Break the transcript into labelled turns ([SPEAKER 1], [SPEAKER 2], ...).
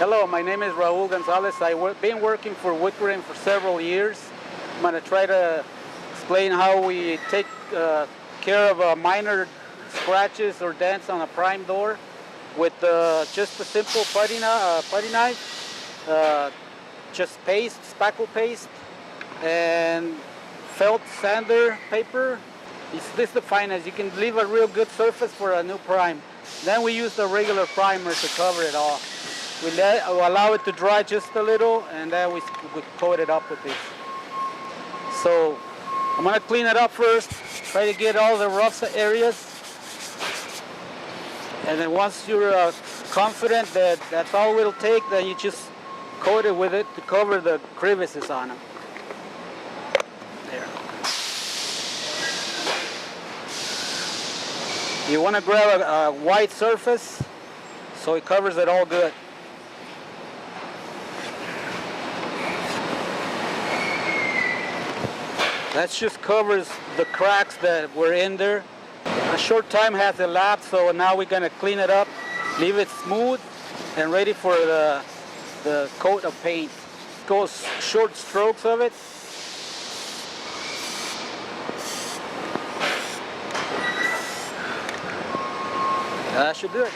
[SPEAKER 1] Hello, my name is Raul Gonzalez. I've been working for Woodgrain for several years. I'm going to try to explain how we take care of minor scratches or dents on a prime door with just a simple putty knife, just paste, spackle paste, and felt sander paper. This is the finest. You can leave a real good surface for a new prime. Then we use the regular primer to cover it all. We allow it to dry just a little, and then we coat it up with this. So I'm going to clean it up first, try to get all the rough areas. And then once you're confident that that's all it'll take, then you just coat it with it to cover the crevices on them. There. You want to grab a white surface so it covers it all good. That just covers the cracks that were in there. A short time has elapsed, so now we're going to clean it up, leave it smooth and ready for the coat of paint. Go short strokes of it. That should do it.